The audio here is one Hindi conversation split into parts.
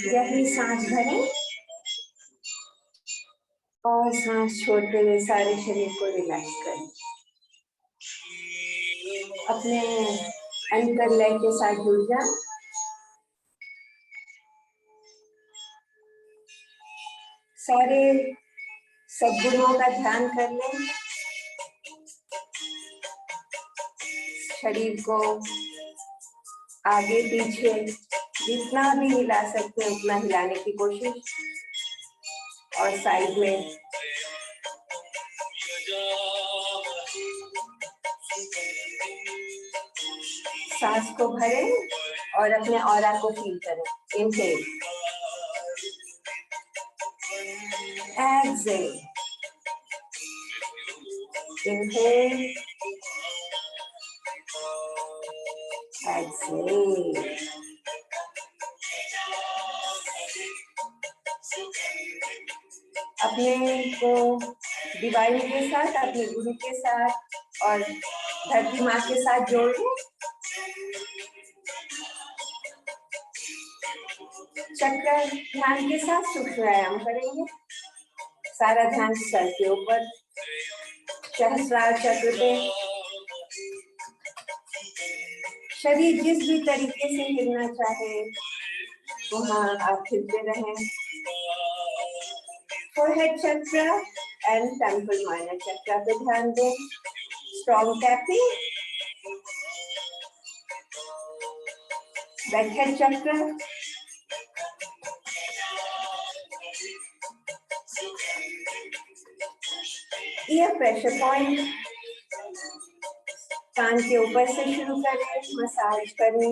गहरी सांस भरें और सांस छोड़ते हुए सारे शरीर को रिलैक्स करें। अपने अंतर लय के साथ जुड़ जाएं। सारे सद्गुणों का ध्यान कर लें। शरीर को आगे पीछे जितना भी हिला सकते हैं उतना हिलाने की कोशिश, और साइड में सांस को भरें और अपने ऑरा को फील करें। Inhale, exhale, inhale, exhale. अपने को डिवाइन के साथ, अपने गुरु के साथ और धरती माँ के साथ जोड़ दो। चक्र ध्यान के साथ सूक्ष्म व्यायाम करेंगे। सारा ध्यान सर के ऊपर, सहस्रार चक्र पे। शरीर जिस भी तरीके से हिलना चाहे वहाँ आप हिलते रहें। फोरहेड चक्र एंड टेम्पल माइनर चक्र पे ध्यान दें। Strong tapping. बैकहेड चक्र, ईयर प्रेशर पॉइंट। कान के ऊपर से शुरू करें, मसाज करें,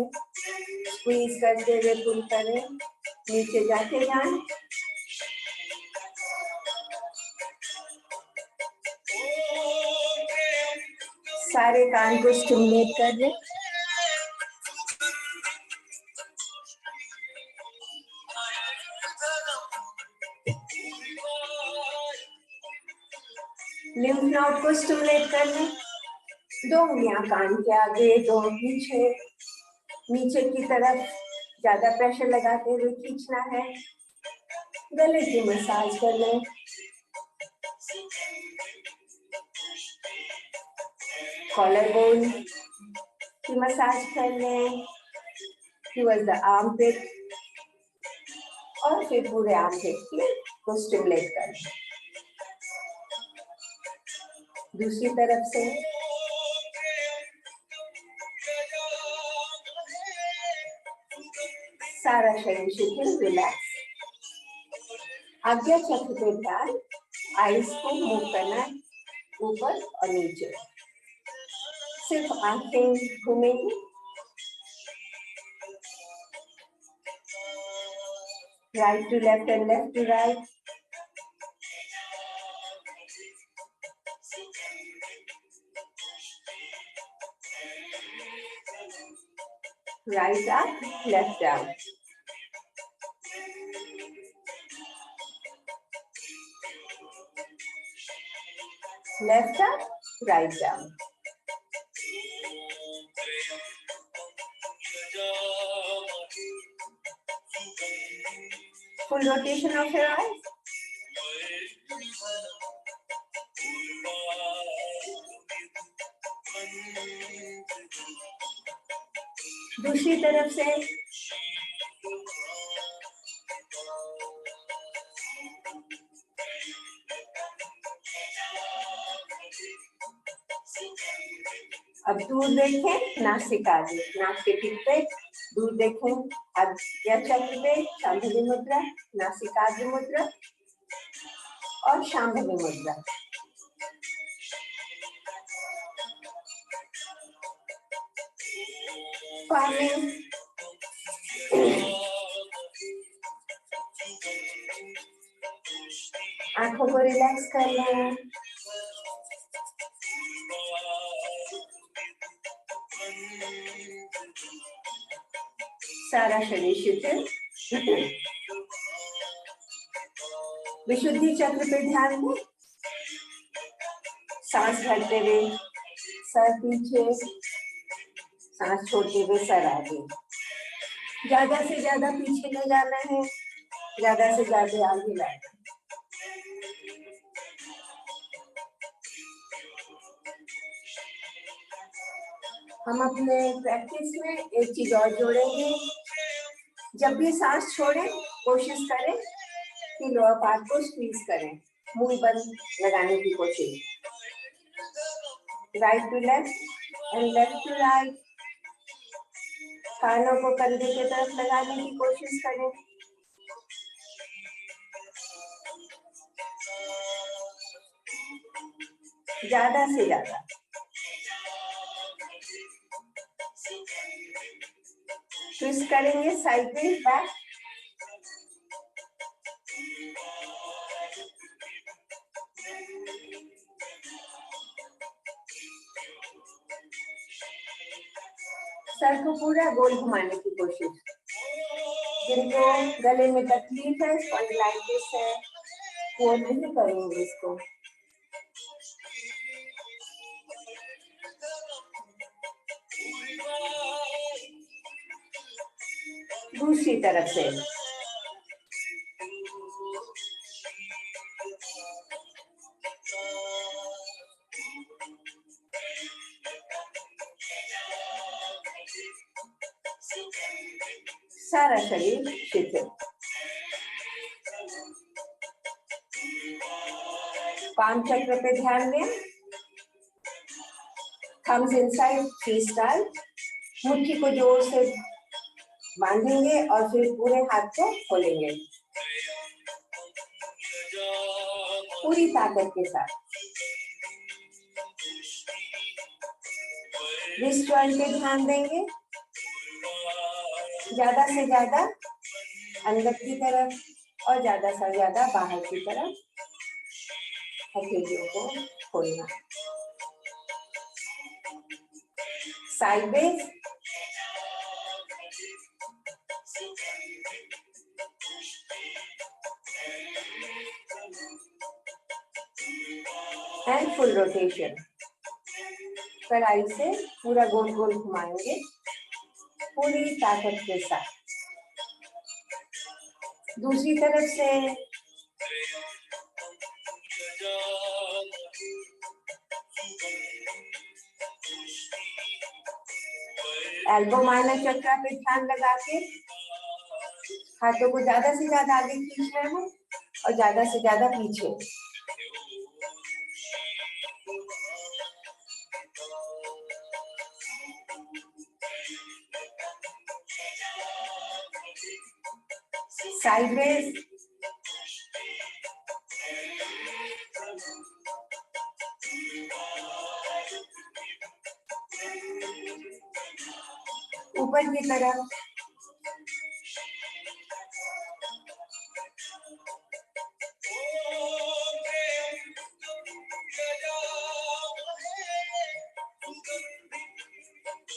स्क्वीज करते हुए पुल करें, नीचे जाते जाएं। सारे कान को स्टिमुलेट कर दें। लिम्फ नोड को स्टिमुलेट कर लें। 2 उंगलियां कान के आगे, 2 पीछे, नीचे की तरफ ज्यादा प्रेशर लगाते हुए खींचना है। गले की मसाज कर लें। कॉलर बोन की मसाज कर लें। टुवर्ड्स द आर्मपिट और फिर पूरे आर्मपिट को स्टिमुलेट कर लें। दूसरी तरफ से सारा शरीर शिथिल, रिलैक्स। आज्ञा चक्र पे ध्यान, आईज को मूव करना ऊपर और नीचे। सिर्फ आंखें घूमेंगी। Right to left and left to right. Right up, left down. Left up, right down. Full rotation of your eyes. दूसरी तरफ से अब दूर देखें, नासिका नाक के टिप पे दूर देखें। आज्ञा चक्र पे शांभवी मुद्रा, नासिकाग्र मुद्रा और शांभवी मुद्रा। आंखों को रिलैक्स कर लें। सारा शरीर शिथिल। विशुद्धि चक्र पे ध्यान दें। सांस भरते हुए सर पीछे, सांस छोड़ते हुए सर आगे। ज्यादा से ज्यादा पीछे ले जाना है, ज्यादा से ज्यादा आगे लाना। हम अपने प्रैक्टिस में एक चीज और जोड़ेंगे। जब भी सांस छोड़ें, कोशिश करें कि लोअर पार्ट को स्क्वीज करें, मुंह बंद लगाने की कोशिश। Right to left and left to right. कानों को कंधे की तरफ लगाने की कोशिश करें। ज्यादा से ज्यादा। ट्विस्ट करेंगे साइड में, बैक। सर को पूरा गोल घुमाने की कोशिश। जिनको गले में तकलीफ है, स्पॉन्डिलाइटिस है, वो नहीं करेंगे इसको। दूसरी तरफ से सारा शरीर शिथिल। पाम चक्र पे ध्यान दें। Thumbs inside freestyle. मुट्ठी को जोर से बांधेंगे और फिर पूरे हाथ को खोलेंगे पूरी ताकत के साथ। रिस्ट जॉइंट पे ध्यान देंगे। ज्यादा से ज्यादा अंदर की तरफ और ज्यादा से ज्यादा बाहर की तरफ हथेलियों को खोलना। Sideways, and full rotation. कड़ाई से पूरा गोल गोल घुमाएंगे पूरी ताकत के साथ। दूसरी तरफ से एल्बो माइनर चक्र पे ध्यान लगा के हाथों को ज्यादा से ज्यादा आगे खींचना है और ज्यादा से ज्यादा पीछे। साइडवेज, ऊपर की तरफ,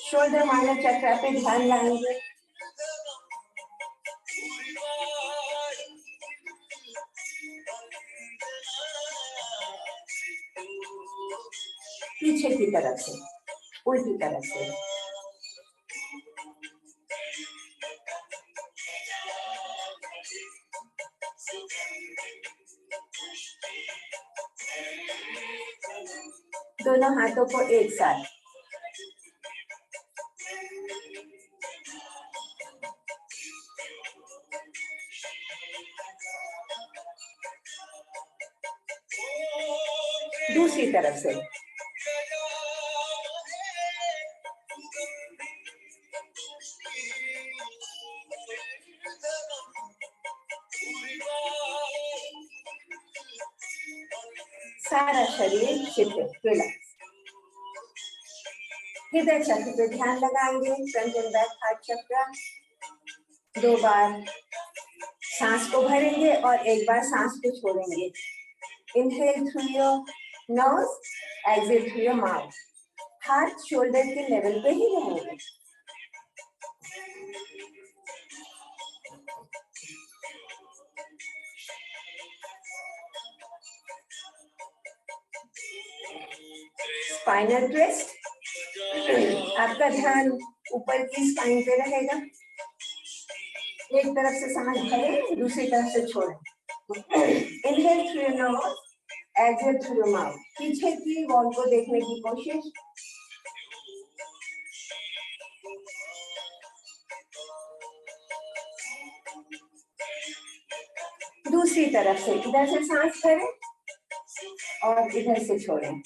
शोल्डर माइनर चक्र पे ध्यान लाएंगे। पीछे की तरफ से, उल्टी तरफ से। दोनों हाथों को एक साथ। दूसरी तरफ से सारा शरीर शिथिल, रिलैक्स। हृदय चक्र पे ध्यान लगाएंगे, फ्रंट एंड बैक हार्ट चक्र। 2 बार सांस को भरेंगे और 1 बार सांस को छोड़ेंगे। Inhale through your nose, exhale through your mouth. हाथ शोल्डर के लेवल पे ही रहेंगे। Spinal twist. आपका ध्यान ऊपर की स्पाइन पे रहेगा। एक तरफ से सांस भरें, दूसरी तरफ से छोड़ें। Inhale through your nose, exhale through your mouth. पीछे की वॉल को देखने की कोशिश। दूसरी तरफ से इधर से सांस भरें और इधर से छोड़ें।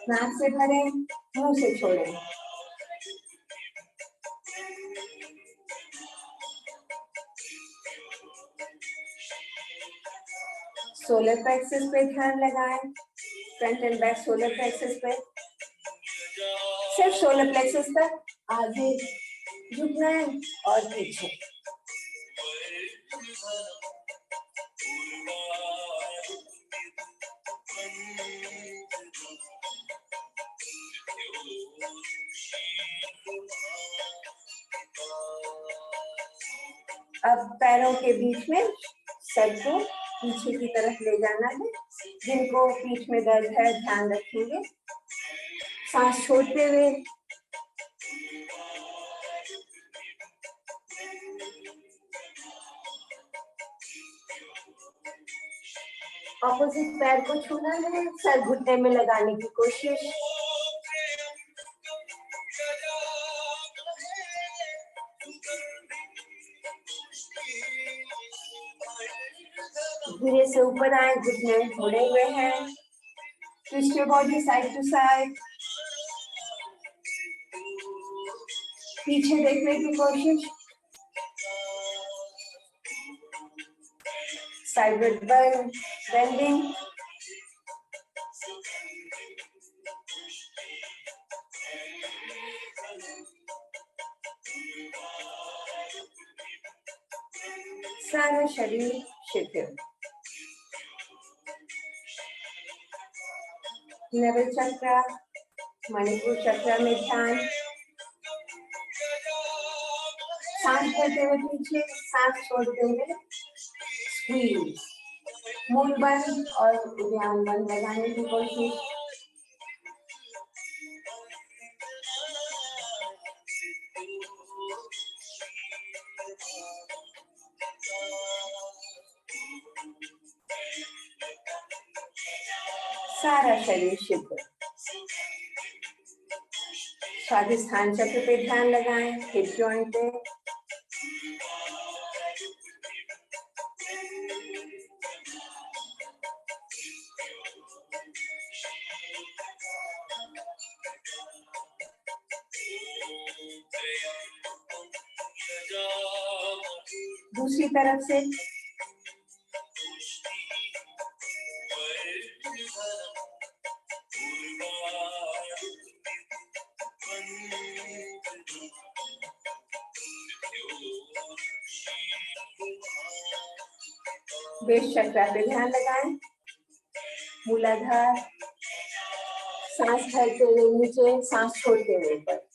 नाक से भरें, मुंह से छोड़ें। सोलर प्लेक्सस पे ध्यान लगाएं, front end back solar plexus पे। सिर्फ सोलर प्लेक्सस तक आगे झुकना है और पीछे। अब पैरों के बीच में सर को पीछे की तरफ ले जाना है। जिनको पीठ में दर्द है ध्यान रखेंगे। सांस छोड़ते हुए ऑपोजिट पैर को छूना है, सर घुटने में लगाने की कोशिश। धीरे से ऊपर आए, घुटने मुड़े हुए हैं। Twist your body side to side. पीछे देखने की कोशिश। Sideward bending. सारा शरीर शिथिल। नभो चक्र, मणिपुर चक्र में ध्यान। सांस भरते हुए पीछे, सांस छोड़ते हुए स्क्वीज। मूल बंद और ध्यान बंद लगाने की कोशिश। सारा शरीर शिथिल। स्वाधिष्ठान चक्र पे ध्यान लगाएं, हिप जॉइंट पे। दूसरी तरफ से बेस चक्र पे ध्यान लगाएं। मूलाधार, सांस भरते हुए नीचे, सांस छोड़ते हुए ऊपर।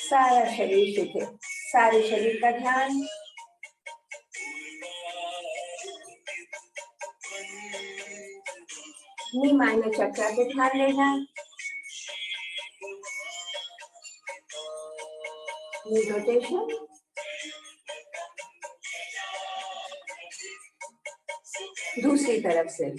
सारा शरीर शिथिल। सारे शरीर का ध्यान नी माइनर चक्र पे ध्यान लेना। नी रोटेशन। दूसरी तरफ से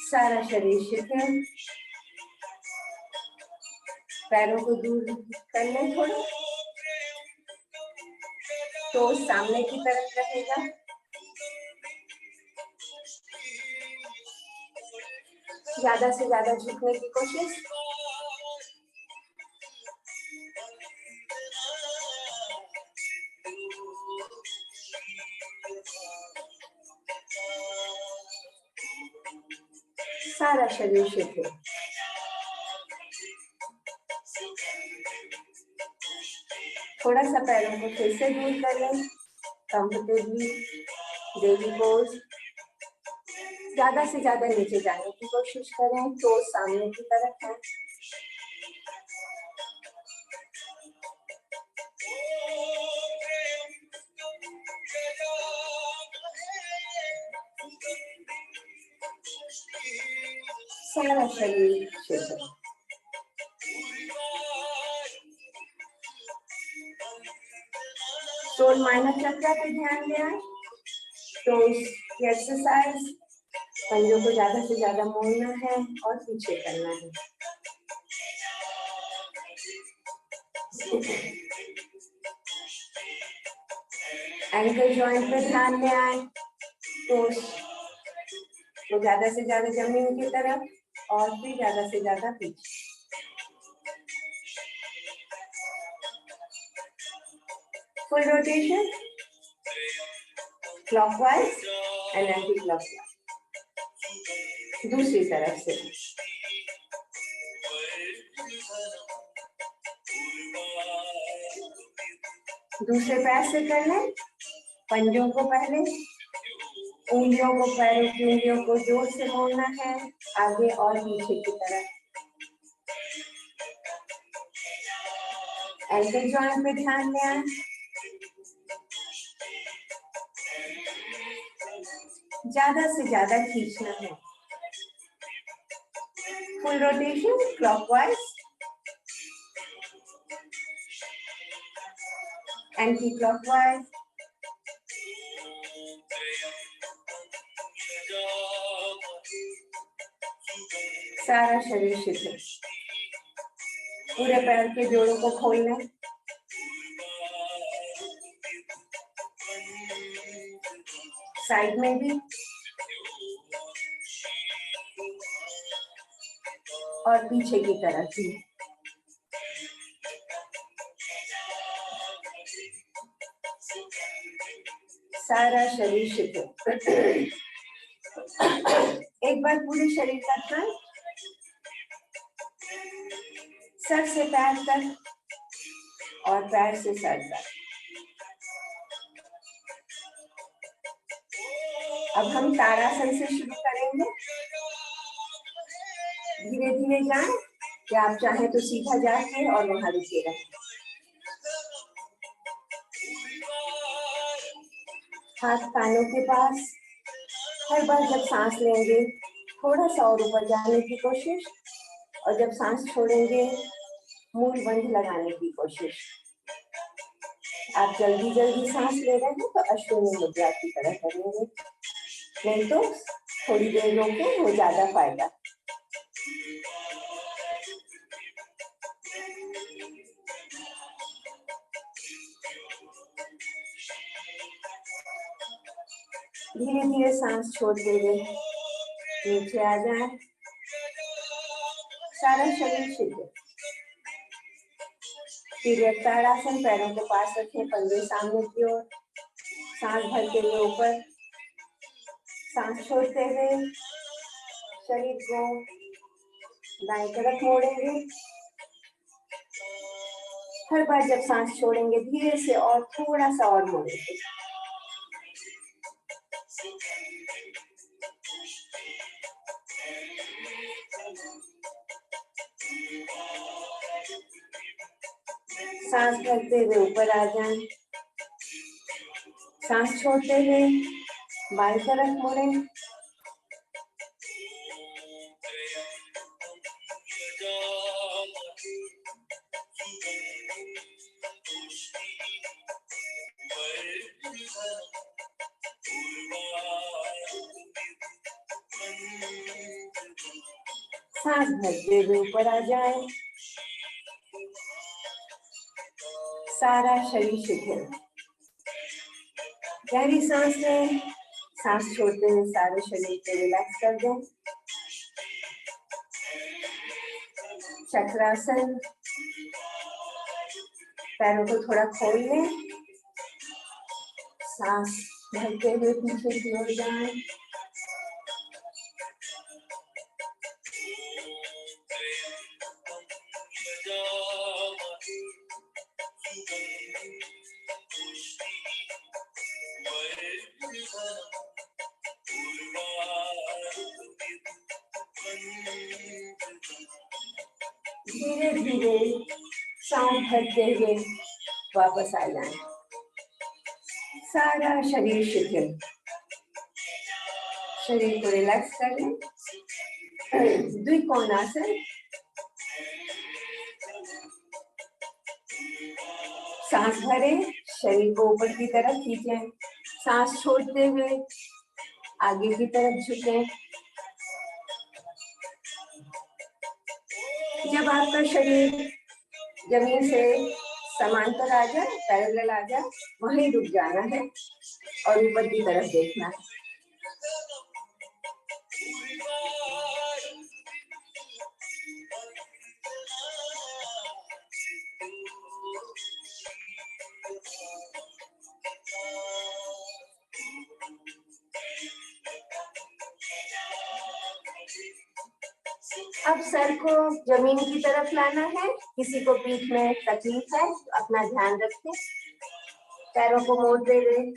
सारा शरीर शिथिल। पैरों को दूर कर ले थोड़ा, तो सामने की तरफ रहेगा। ज्यादा से ज्यादा झुकने की कोशिश। सारा शरीर शिथिल। थोड़ा सा पैरों को फिर से दूर कर लें, कंफर्टेबली बेबी पोज। ज्यादा से ज्यादा नीचे जाने की कोशिश करें, तो सामने की तरफ है। सारा शरीर शिथिल। सोल माइनर चक्र पे ध्यान दें। तो ये एक्सरसाइज पंजों को ज्यादा से ज्यादा मोड़ना है और पीछे करना है। एंकल जॉइंट पे ध्यान में आए, तो ज्यादा से ज्यादा जमीन की तरफ और फिर ज्यादा से ज्यादा पीछे। Full rotation clockwise and anti clockwise. दूसरी तरफ से दूसरे पैर से कर लें। पंजों को पहले, उंगलियों को, पैरों की उंगलियों को जोर से मोड़ना है आगे और पीछे की तरफ। एंकल जॉइंट पे ध्यान दें। ज्यादा से ज्यादा खींचना है। Full rotation clockwise anti clockwise. सारा शरीर शिथिल। पूरे पैर के जोड़ों को खोलना। साइड में भी और पीछे की तरफ भी। सारा शरीर शिथिल। एक बार पूरे शरीर का ध्यान सर से पैर तक और पैर से सर तक। अब हम ताड़ासन से शुरू करेंगे। धीरे धीरे जाएं, या आप चाहें तो सीधा जाके और वहां रुके रहें। हाथ कानों के पास। हर बार जब सांस लेंगे थोड़ा सा और ऊपर जाने की कोशिश, और जब सांस छोड़ेंगे मूल बंध लगाने की कोशिश। आप जल्दी जल्दी सांस ले रहे हैं तो अश्विनी मुद्रा की तरह करेंगे, नहीं तो थोड़ी देर रोकें, वो ज्यादा फायदा। धीरे धीरे सांस छोड़ते हुए नीचे आ जाए। सारा शरीर शिथिल। पीरियड ताड़ासन, पैरों को पास रखें, पंजे सामने की ओर। सांस भरते हुए ऊपर, सांस छोड़ते हुए शरीर को दाएं तरफ मोड़ेंगे। हर बार जब सांस छोड़ेंगे धीरे से और थोड़ा सा और मोड़ेंगे। सांस भरते हुए ऊपर आ जाएं। सांस छोड़ते हुए बाएं तरफ मुड़ें। सांस भरते हुए ऊपर आ जाए। सारा शरीर शिथिल। गहरी सांस लें। सांस छोड़ते हुए सारे शरीर को रिलैक्स कर दें। चक्रासन। पैरों को थोड़ा खोल लें। सांस भरते हुए पीछे की ओर जाएं। धीरे सांस भरते हुए वापस आ जाए। सारा शरीर शिथिल, शरीर को रिलैक्स कर लें। द्विकोणासन, सांस भरें, शरीर को ऊपर की तरफ खींचें, सांस छोड़ते हुए आगे की तरफ झुकें। जब आपका शरीर जमीन से समांतर आ जाए, पैरेलल आ जाए, वहीं रुक जाना है और ऊपर की तरफ देखना है। अब सर को जमीन की तरफ लाना है। किसी को पीठ में तकलीफ है तो अपना ध्यान रखें, पैरों को मोड़ दे दें,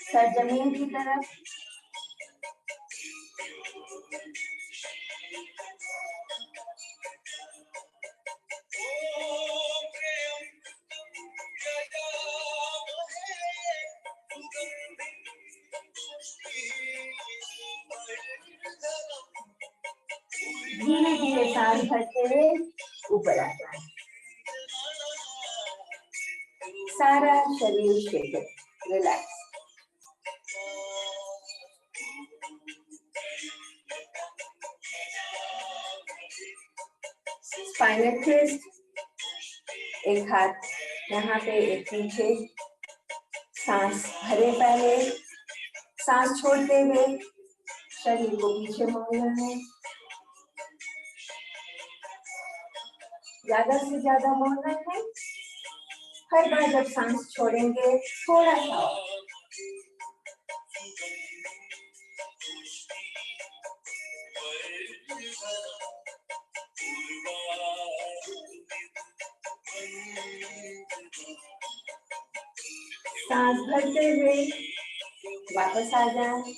सर जमीन की तरफ। धीरे धीरे सांस भरते हुए ऊपर आ जाए। सारा शरीर शिथिल, रिलैक्स। स्पाइनल ट्विस्ट, एक हाथ यहाँ पे एक पीछे। सांस भरे पहले, सांस छोड़ते हुए शरीर को पीछे मोड़ना है। ज्यादा से ज्यादा मोड़ना है। हर बार जब सांस छोड़ेंगे थोड़ा सा सांस भरते हुए वापस आ जाए।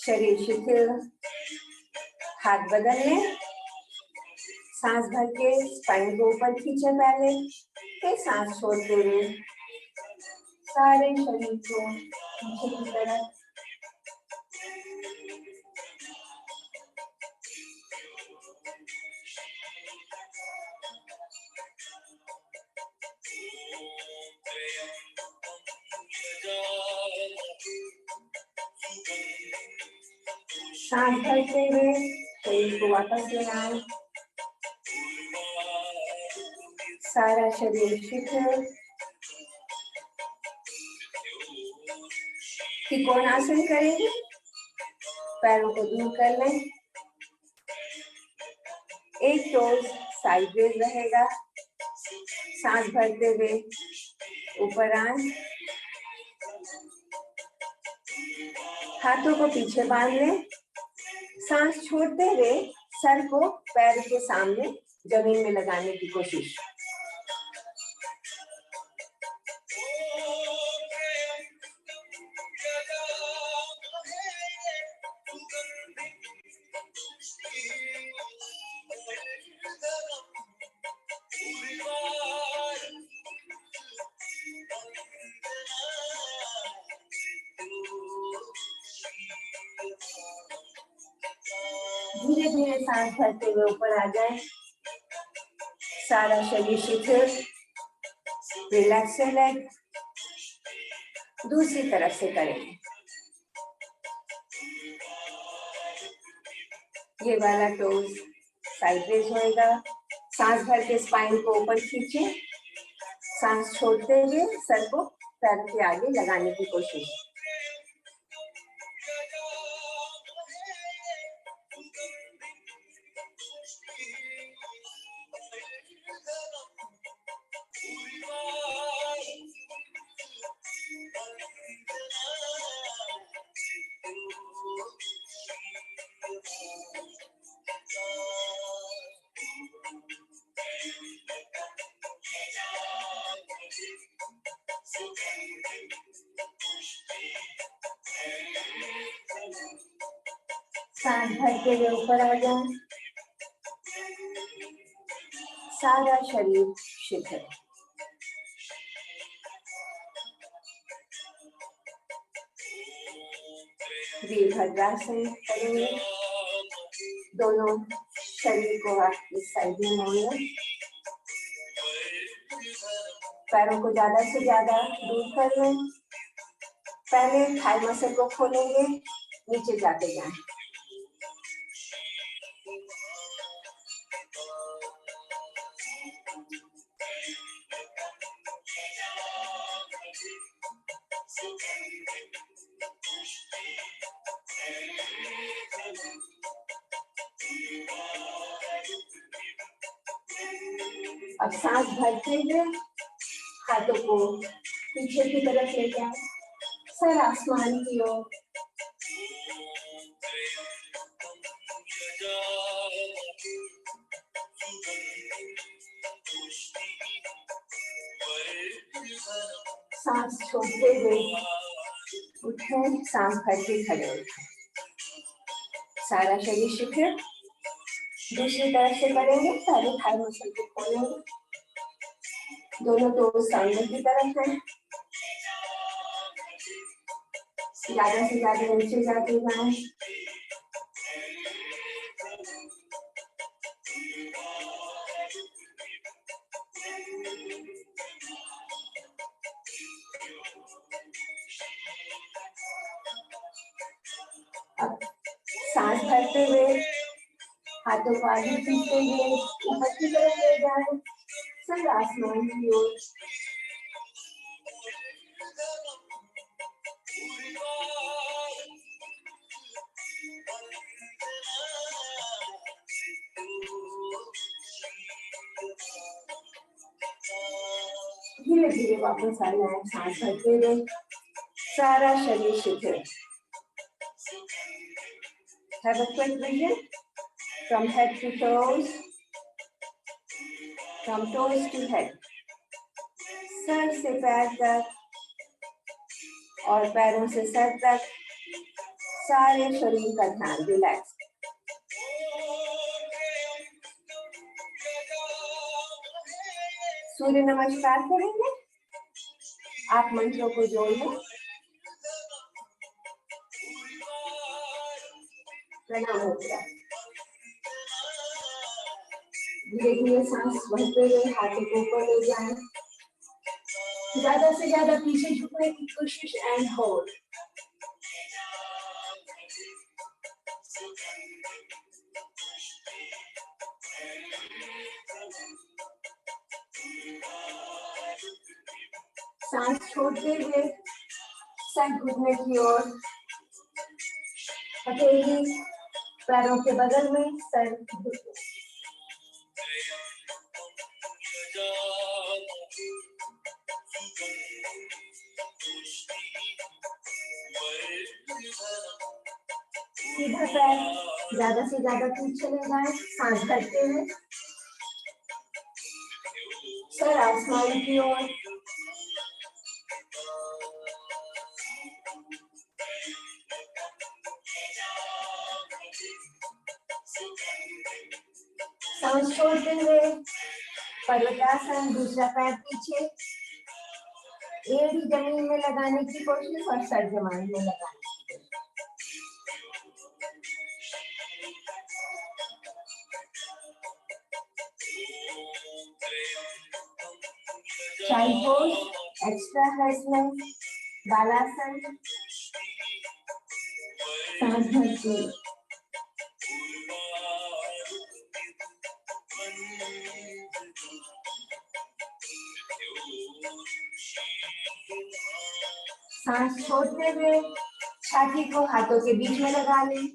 शरीर शिथिल, हाथ बदल लें। सांस भर के स्पाइन को ऊपर खींचे पहले, फिर सांस छोड़ते हुए सारे शरीर को पीछे की तरफ। सांस भरते हुए शरीर को वापस ले आए। सारा शरीर शिथिल। त्रिकोणासन करेंगे, पैरों को दूर कर लें। एक टोज साइडवेज रहेगा। सांस भरते हुए ऊपर आए, हाथों को पीछे बांध लें। सांस छोड़ते हुए सर को पैर के सामने जमीन में लगाने की कोशिश। धीरे धीरे सांस भरते हुए ऊपर आ जाए। सारा शरीर शिथिल, रिलैक्स रिलैक्स। दूसरी तरफ से करेंगे। ये वाला टोज साइडवेज होएगा। सांस भर के स्पाइन को ऊपर खींचे। सांस छोड़ते हुए सर को पैर के आगे लगाने की कोशिश। सांस भरते हुए ऊपर आ जाए। सारा शरीर शिथिल। वीरभद्रासन करेंगे। दोनों शरीर को आप इस साइड में मोड़ें। पैरों को ज्यादा से ज्यादा दूर कर लें। पहले थाई मसल को खोलेंगे, नीचे जाते जाएं। अब सांस भरते हुए हाथों को पीछे की तरफ ले जाएं, सर आसमान की ओर। सांस छोड़ते हुए उठें, सांस भर के खड़े उठें। सारा शरीर शिथिल। दूसरी तरफ से करेंगे। पहले थाई मसल को खोलेंगे, दोनों टोज सामने की तरफ है। ज्यादा से ज्यादा नीचे जाते जाएं। अब सांस भरते हुए हाथों को आगे खींचते हुए ऊपर की तरफ ले जाएं, सर आसमान की ओर। धीरे धीरे वापस आ जाए, सांस भरते हुए सारा शरीर शिथिल। Have a quick vision from head to toes, from toes to head. Sir से पैर तक और पैरों से सर तक सारे शरीर का ध्यान। रिलैक्स। सूर्य नमस्कार करेंगे। आप मंत्रों को जोड़ लें। प्रणाम हो गया। धीरे धीरे सांस भरते हुए हाथों को ऊपर ले जाएं। ज्यादा से ज्यादा पीछे झुकने की कोशिश एंड होल्ड। सांस छोड़ते हुए सर घुटने की ओर, हथेली पैरों के बगल में, सर घुटने। सीधा पैर ज्यादा से ज्यादा पीछे ले जाए, सांस भरते हुए सर आसमान की ओर। सांस छोड़ते हुए पर्वतासन, दूसरा पैर पीछे, एड़ी जमीन में लगाने की कोशिश और सर जमीन में लगाने की कोशिश। चाइल्ड पोज, एक्स्ट्रा है, बालासन, सांस भरते। सांस छोड़ते हुए छाती को हाथों के बीच में लगा लें।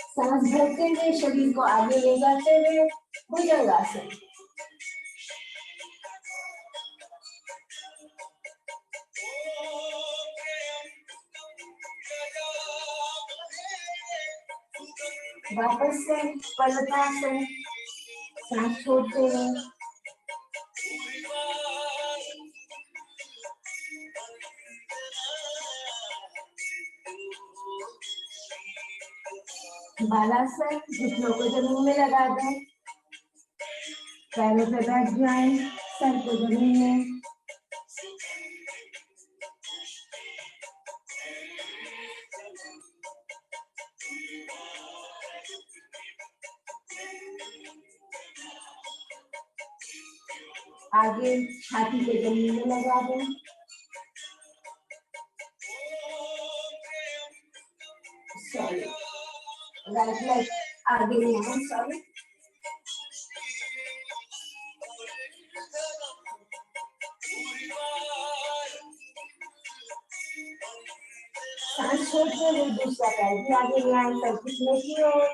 सांस भरते हुए शरीर को आगे ले जाते हुए भुजंगासन। वापस से पर्वतासन, सांस छोड़ते हुए बालासन, घुटनों को जमीन में लगा दें, पैरों पे बैठ जाएं, सर को जमीन में। आगे छाती को जमीन में लगा दें। सॉरी, राइट लेग आगे नहीं है, सॉरी। सांस छोड़ते हुए दूसरा पैर भी आगे ले आए, पैर खींचने की ओर।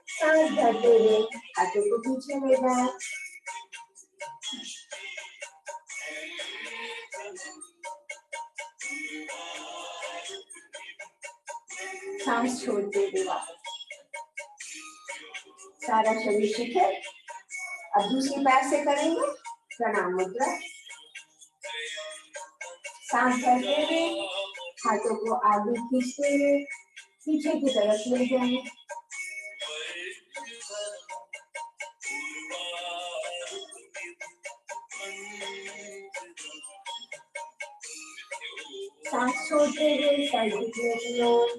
सांस भरते हुए हाथों को पीछे ले जाए। सांस छोड़ते हुए वापस सारा शरीर शिथिल। अब दूसरी पैर से करेंगे प्रणाम मुद्रा। सांस भरते हुए हाथों को आगे खींचते हुए पीछे की तरफ ले जाएं। सांस छोड़ते हुए साइड की ओर,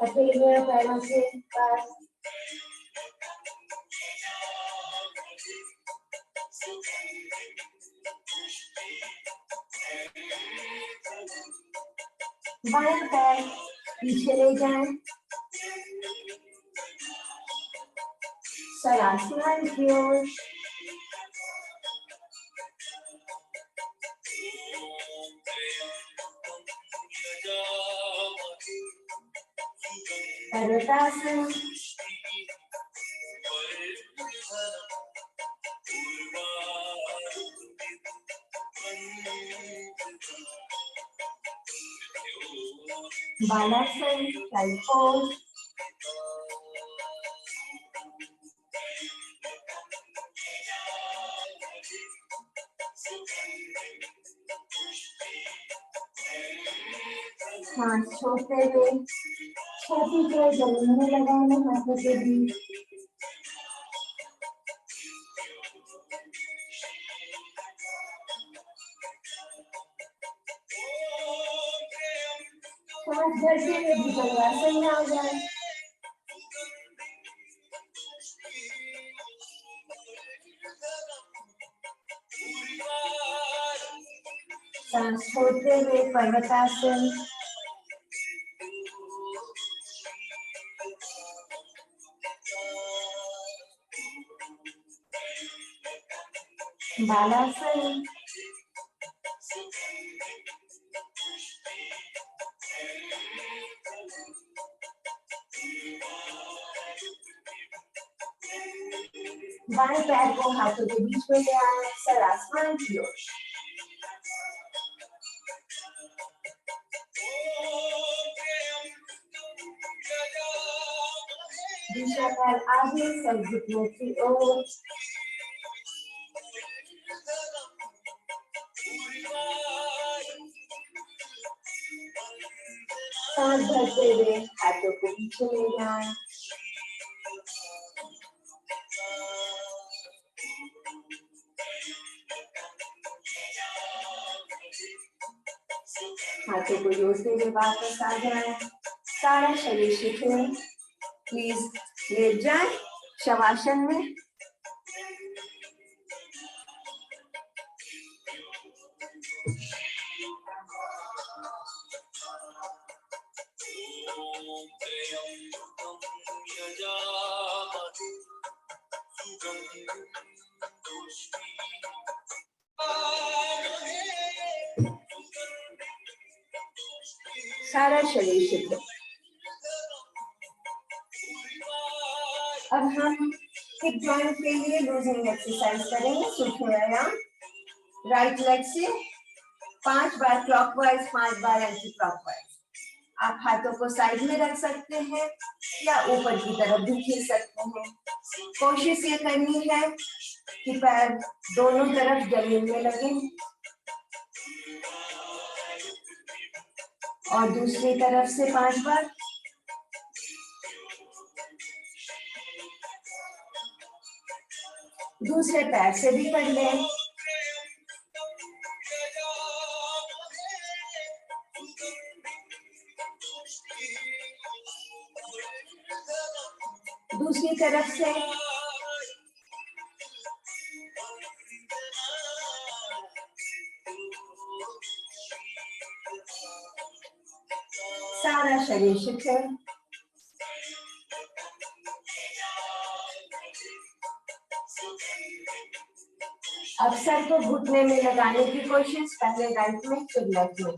अकेले हुए पैरों से पास। बाएं पैर पीछे ले जाएं, सर आसमान की ओर। पर्वतासन, बालासन, साइड पोज। सांस छोड़ते हुए छाती को जमीन में लगाना, हाथों के बीच। सांस भरते हुए भुजंगासन में आ जाए। सांस छोड़ते हुए पर्वतासन। बालासन, बाएं पैर को हाथों के बीच में ले आए, सर आसमान की ओर। दूसरा पैर आगे, सर घुटनों की ओर। सांस भरते हुए हाथों को पीछे ले जाएं। हाथों को जोड़ते हुए वापस आ जाए, सारा शरीर शिथिल। प्लीज लेट जाए शवासन में। सारा शरीर शिथिल। अब हम हिप जॉइंट के लिए लूजिंग एक्सरसाइज करेंगे, सूक्ष्म व्यायाम। राइट लेग से 5 बार क्लॉकवाइज, 5 बार एंटी क्लॉकवाइज। आप हाथों को साइड में रख सकते हैं या ऊपर की तरफ भी खींच सकते हैं। कोशिश ये करनी है कि पैर दोनों तरफ जमीन में लगे। और दूसरी तरफ से 5 बार। दूसरे पैर से भी कर लें। दूसरी तरफ से सारा शरीर शिथिल। अब सर को घुटने में लगाने की कोशिश, पहले राइट में फिर लेफ्ट में।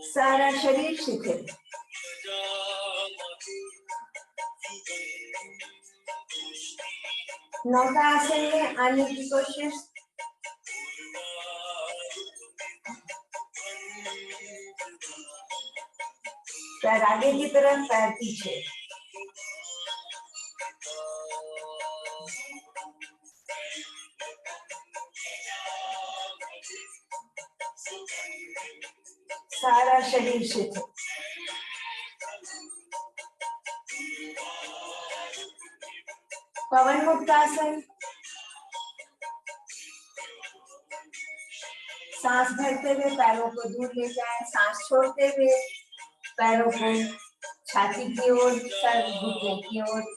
सारा शरीर शिथिल। नौका आसन में आने की कोशिश। पैर आगे की तरफ, पैर पीछे। सारा शरीर शिथिल। पवन मुक्त आसन। सांस भरते हुए पैरों को दूर ले जाएं, सांस छोड़ते हुए पैरों को छाती की ओर, सर घुटने की ओर।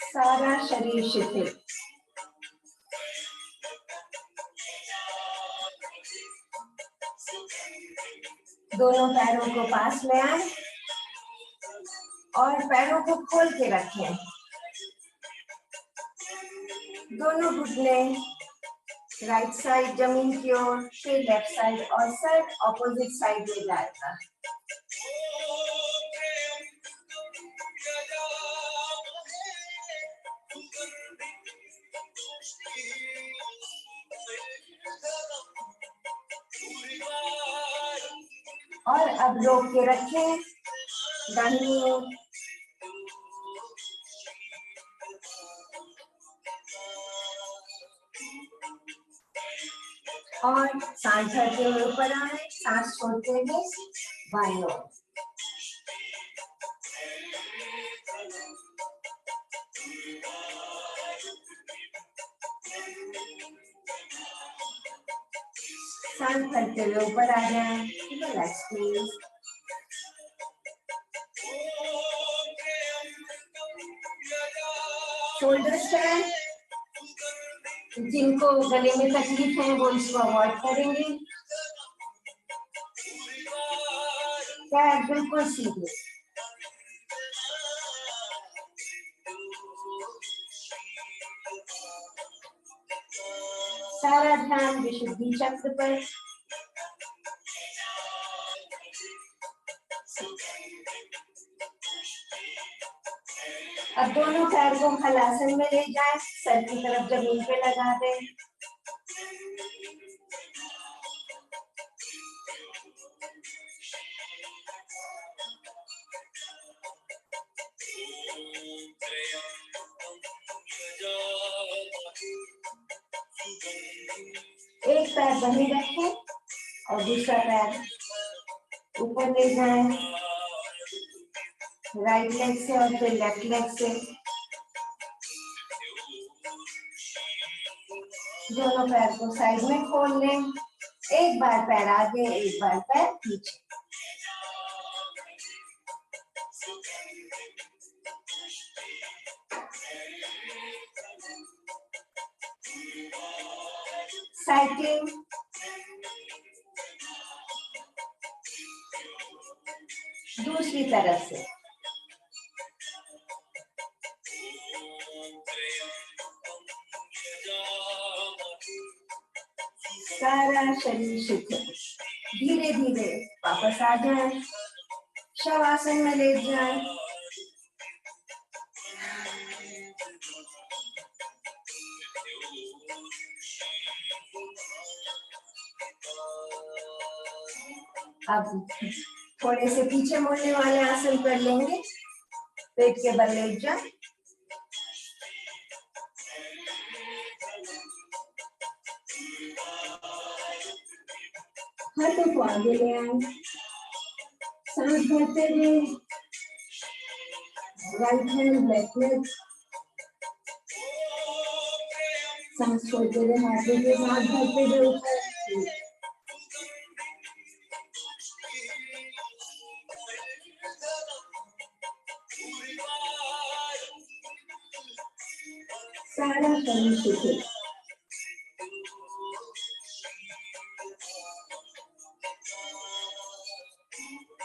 सारा शरीर शिथिल। दोनों पैरों को पास ले आए और पैरों को खोल के रखें। दोनों घुटने राइट साइड जमीन की ओर, फिर लेफ्ट साइड और सर ऑपोजिट साइड में जाएगा। और अब रोक के रखें दाहिनी ओर। और सांस भरते हुए ऊपर आए, सांस छोड़ते हुए बाईं ओर। सांस भरते हुए ऊपर आ जाए, रिलैक्स प्लीज। Shoulder stretch. जिनको गले में तकलीफ है वो इसको अवॉइड करेंगे। पैर बिल्कुल सीधे। सारा ध्यान विशुद्धि चक्र पर। अब दोनों पैर को हलासन में ले जाएं, सर की तरफ जमीन पे लगा दें। एक पैर वहीं रखें और दूसरा पैर ऊपर ले जाएं, राइट लेग से और फिर लेफ्ट लेग से। दोनों पैर को साइड में खोल लें। एक बार पैर आगे, एक बार पैर पीछे। साइकिलिंग। दूसरी तरफ से। सारा शरीर शिथिल। धीरे धीरे वापस आ जाए। शवासन में लेट जाए। अब थोड़े से पीछे मुड़ने वाले आसन कर लेंगे। पेट के बल लेट जाए। हाथों को आगे ले आए, सांस भरते हुए राइट हैंड लेफ्ट लेग, सांस छोड़ते हुए हाथों के साथ भरते हुए ऊपर। सारा शरीर शिथिल।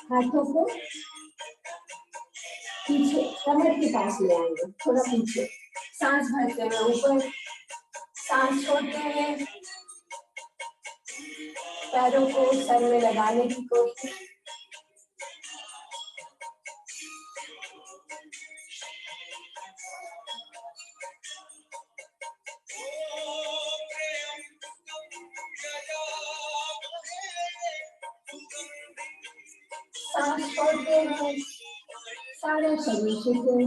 हाथों को पीछे कमर के पास ले आएंगे, थोड़ा पीछे। सांस भरते हुए ऊपर, सांस छोड़ते हुए पैरों को सर में लगाने की कोशिश। सांस छोड़ते हुए सारा शरीर शिथिल।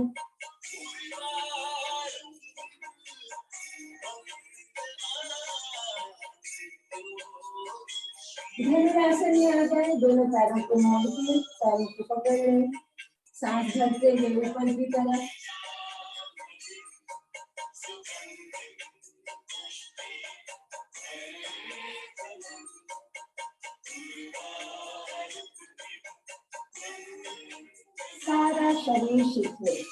धनुरासन में आ जाए, दोनों पैरों को मोड़ के पैरों को पकड़ लें, सांस भरते हुए ऊपर की तरफ। सारा शरीर शिथिल।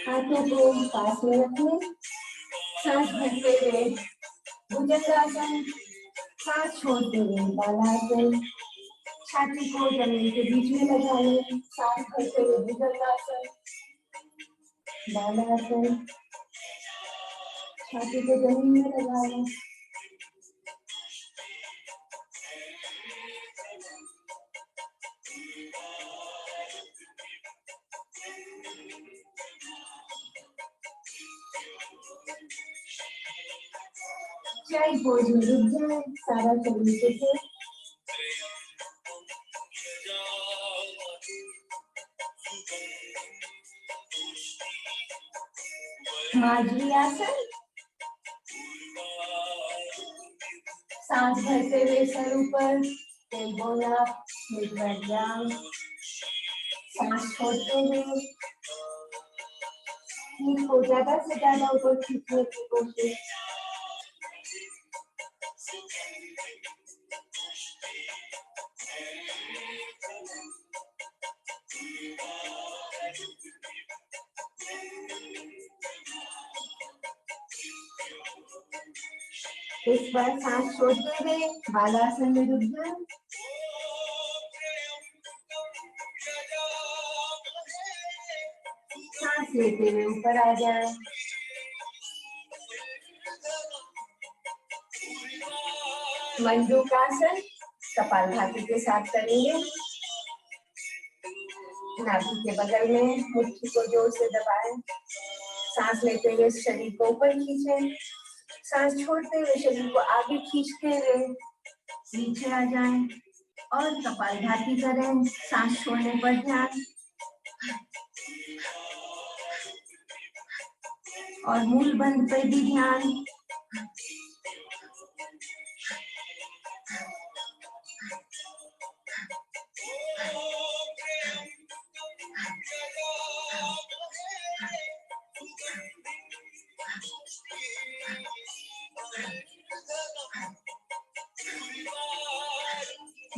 हाथों को पास में रखें, सांस भरते हुए भुजंगासन, सांस छोड़ते हुए बालासन, छाती को जमीन के बीच में लगा लें, सांस भरते हुए भुजंगासन, बालासन, छाती को जमीन में लगा लें। चाय पोज में रुक जाए, सारा शरीर शिथिल। मार्जरी आसन, सांस भरते हुए सर ऊपर, tailbone up, mid back down, सांस छोड़ते हुए पीठ को ज्यादा से ज्यादा ऊपर खींचने की कोशिश। इस बार सांस छोड़ते हुए बालासन में रुक जाए। सांस लेते हुए ऊपर आ जाए। मंडूकासन कपालभाति के साथ करेंगे। नाभि के बगल में मुट्ठी को जोर से दबाएं। सांस लेते हुए शरीर को ऊपर खींचें, सांस छोड़ते हुए शरीर को आगे खींचते हुए नीचे आ जाएं और कपालभाति करें। सांस छोड़ने पर ध्यान और मूल बंद पर भी ध्यान।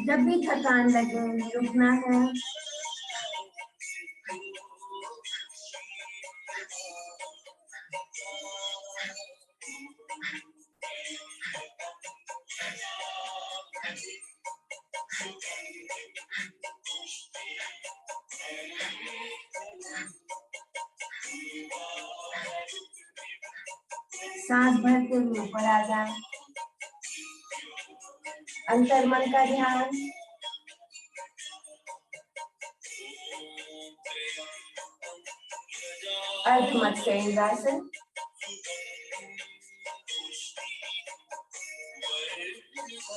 जब भी थकान लगे रुकना है। सांस भरते हुए ऊपर आ जाए। अंतर्मन का ध्यान। अर्ध मत्स्येंद्रासन।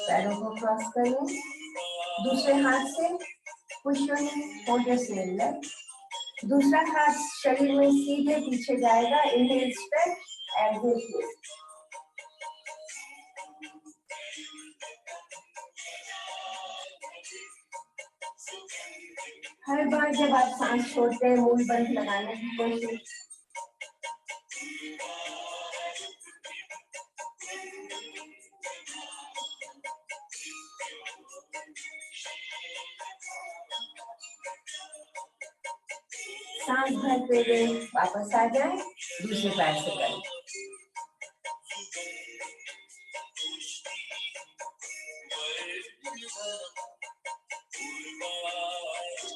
पैरों को क्रॉस करें। दूसरे हाथ से पुश होल्ड योर। दूसरा हाथ शरीर में सीधे पीछे जाएगा। Inhale stretch, exhale twist. हर बार जब आप सांस छोड़ते हैं मूल बंद लगाने की कोशिश। सांस भरते हुए वापस आ जाए। दूसरे पैर से करें।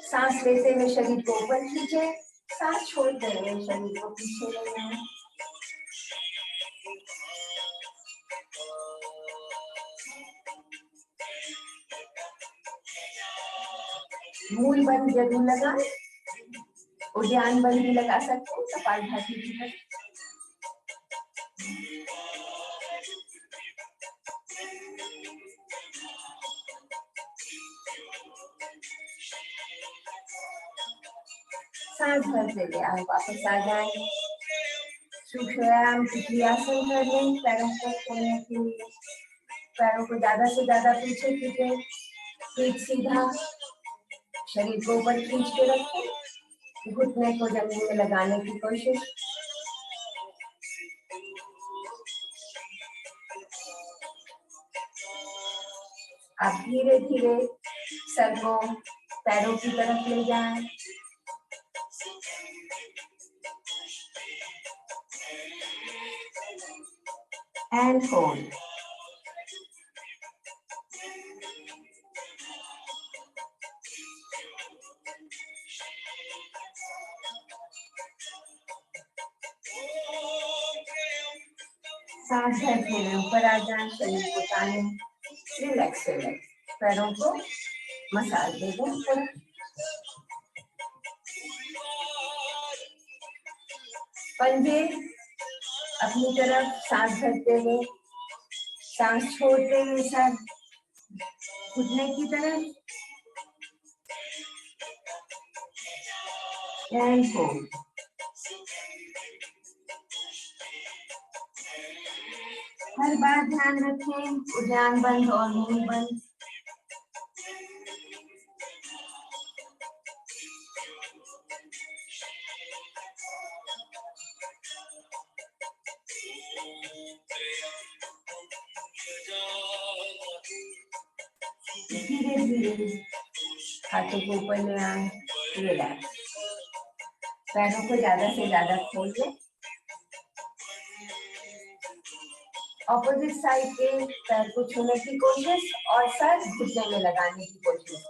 सांस लेते हुए शरीर को ऊपर खींचे। सांस छोड़ते हुए शरीर को पीछे ले जाए। मूल बंद जरूर लगाएं। उद्यान बंद भी लगा सकते हैं कपालभाति की तरह। सांस भरते हुए आप वापस आ जाए। सूक्ष्म व्यायाम आसन कर लें। पैरों को खोलने के लिए पैरों को ज्यादा से ज्यादा पीछे खींचे। पीठ सीधा, शरीर को ऊपर खींच के रखें। घुटने को जमीन में लगाने की कोशिश। आप धीरे धीरे सर को पैरों की तरफ ले जाएं। And hold. सांस भरते हुए ऊपर आ जाए। शरीर को ताने। Relax relax. पैरों को मसाज दे दें। पंजे अपनी तरफ सांस भरते हुए, सांस छोड़ते हुए सर घुटने की तरफ। And hold. हर बार ध्यान रखें उद्यान बंद और मूल बंद। धीरे धीरे हाथों को ऊपर ले आए। रिलैक्स। पैरों को ज्यादा से ज्यादा खोल लें। ऑपोजिट साइड के पैर को छूने की कोशिश और सर घुटने में लगाने की कोशिश।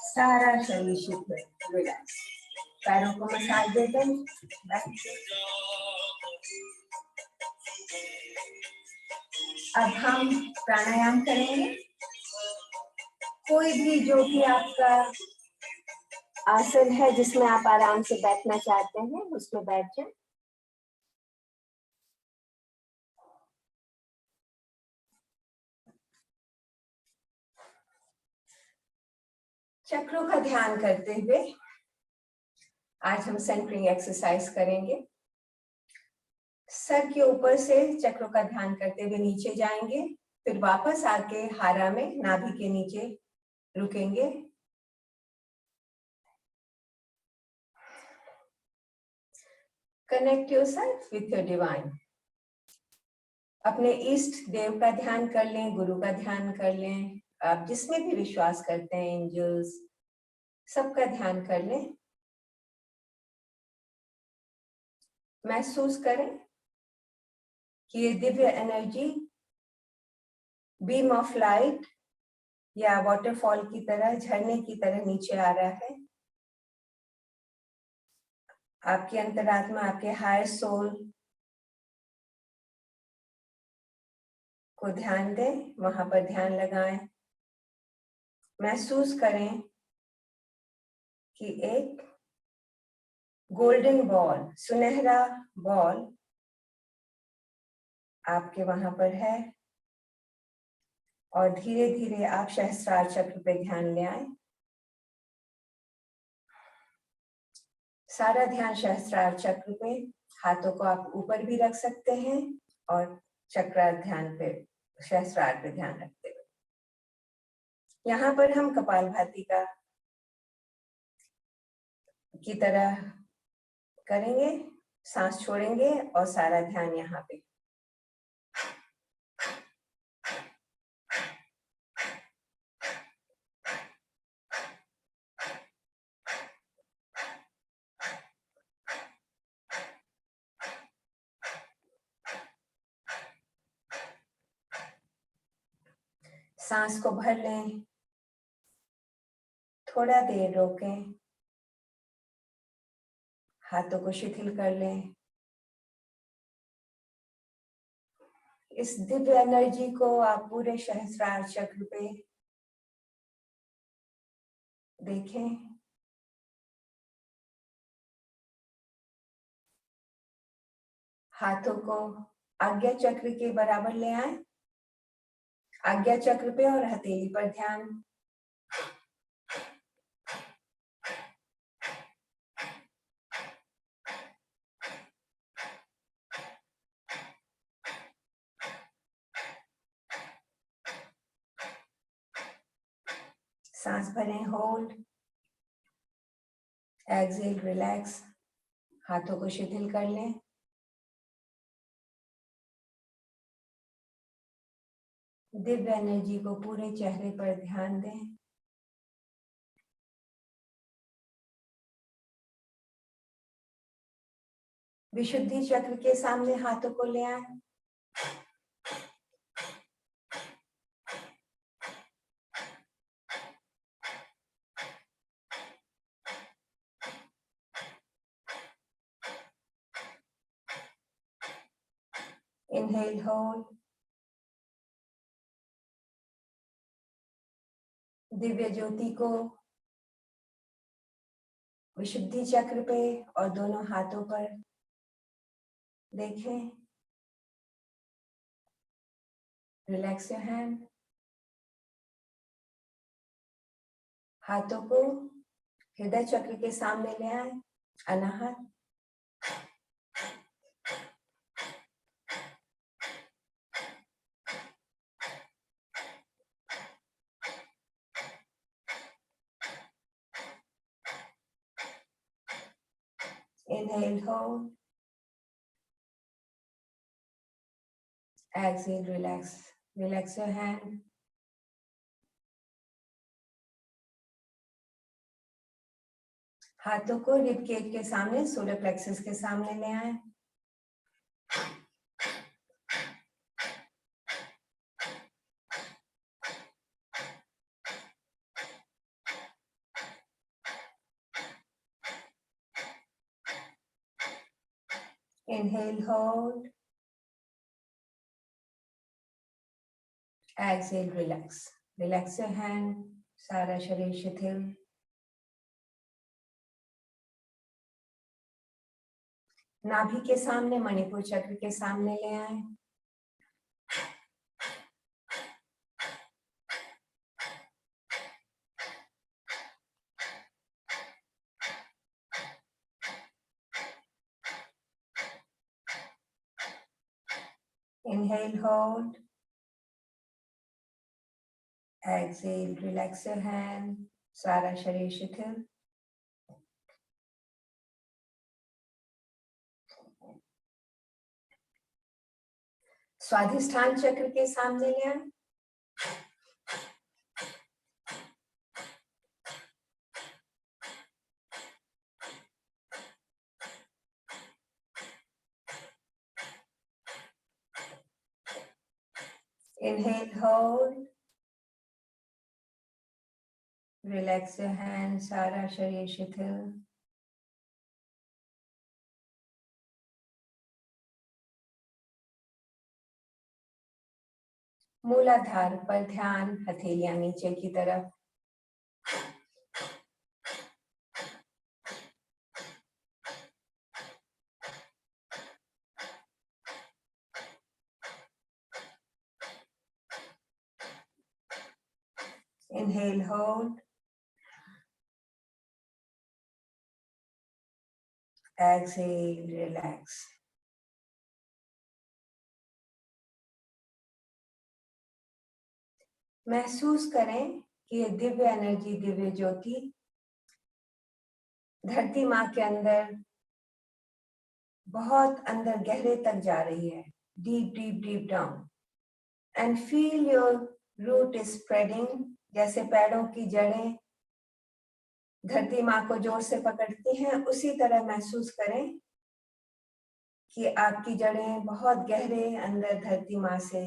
सारा शरीर शीत में रिलैक्स। पैरों को मसाज देते हैं। अब हम प्राणायाम करेंगे। कोई भी जो भी आपका आसन है जिसमें आप आराम से बैठना चाहते हैं उसमें बैठ जाएं। चक्रों का ध्यान करते हुए आज हम सेंटरिंग एक्सरसाइज करेंगे। सर के ऊपर से चक्रों का ध्यान करते हुए नीचे जाएंगे, फिर वापस आके हारा में नाभि के नीचे रुकेंगे। Connect yourself with your divine. अपने इष्ट देव का ध्यान कर लें, गुरु का ध्यान कर लें। आप जिसमें भी विश्वास करते हैं, एंजल्स, सबका ध्यान कर लें। महसूस करें कि ये Divya energy beam of light या वाटरफॉल की तरह, झरने की तरह नीचे आ रहा है। आपकी अंतरात्मा, आपके हायर सोल को ध्यान दें, वहां पर ध्यान लगाएं। महसूस करें कि एक गोल्डन बॉल, सुनहरा बॉल आपके वहां पर है और धीरे धीरे आप सहस्त्रार चक्र पे ध्यान ले आए। सारा ध्यान सहस्त्रार चक्र पे, हाथों को आप ऊपर भी रख सकते हैं और चक्रार ध्यान पे, सहस्त्रार पे ध्यान रखते हुए यहाँ पर हम कपालभाति का की तरह करेंगे। सांस छोड़ेंगे और सारा ध्यान यहाँ पे। सांस को भर लें, थोड़ा देर रोकें, हाथों को शिथिल कर लें। इस दिव्य एनर्जी को आप पूरे सहस्त्रार चक्र पे देखें। हाथों को आज्ञा चक्र के बराबर ले आए। आज्ञा चक्र पे और हथेली पर ध्यान। सांस भरें, होल्ड, एक्सहेल, रिलैक्स। हाथों को शिथिल कर लें। दिव्य एनर्जी को पूरे चेहरे पर ध्यान दें। विशुद्धि चक्र के सामने हाथों को ले आए। Inhale, hold. दिव्य ज्योति को विशुद्धि चक्र पे और दोनों हाथों पर देखें। Relax your hand. हाथों को हृदय चक्र के सामने ले आए। अनाहत। Inhale, hold. Exhale, relax. Relax your hand. हाथों को रिब केज के सामने, सोलर प्लेक्सस के सामने ले आए। Inhale, hold. Exhale, relax. Relax your hand. सारा शरीर शिथिल। नाभि के सामने, मणिपुर चक्र के सामने ले आए। Inhale, hold. Exhale, relax your hand. सारा शरीर शिथिल। स्वाधिष्ठान चक्र के सामने ले आए। Inhale, hold. Relax your hands, सारा शरीर शिथिल. मूलाधार पर ध्यान, हथेलियां नीचे की तरफ. Inhale, hold. Exhale, relax. महसूस करें कि ये दिव्य एनर्जी, दिव्य ज्योति धरती माँ के अंदर, बहुत अंदर गहरे तक जा रही है. Deep deep deep down. And feel your root is spreading. जैसे पेड़ों की जड़ें धरती माँ को जोर से पकड़ती हैं, उसी तरह महसूस करें कि आपकी जड़ें बहुत गहरे अंदर धरती माँ से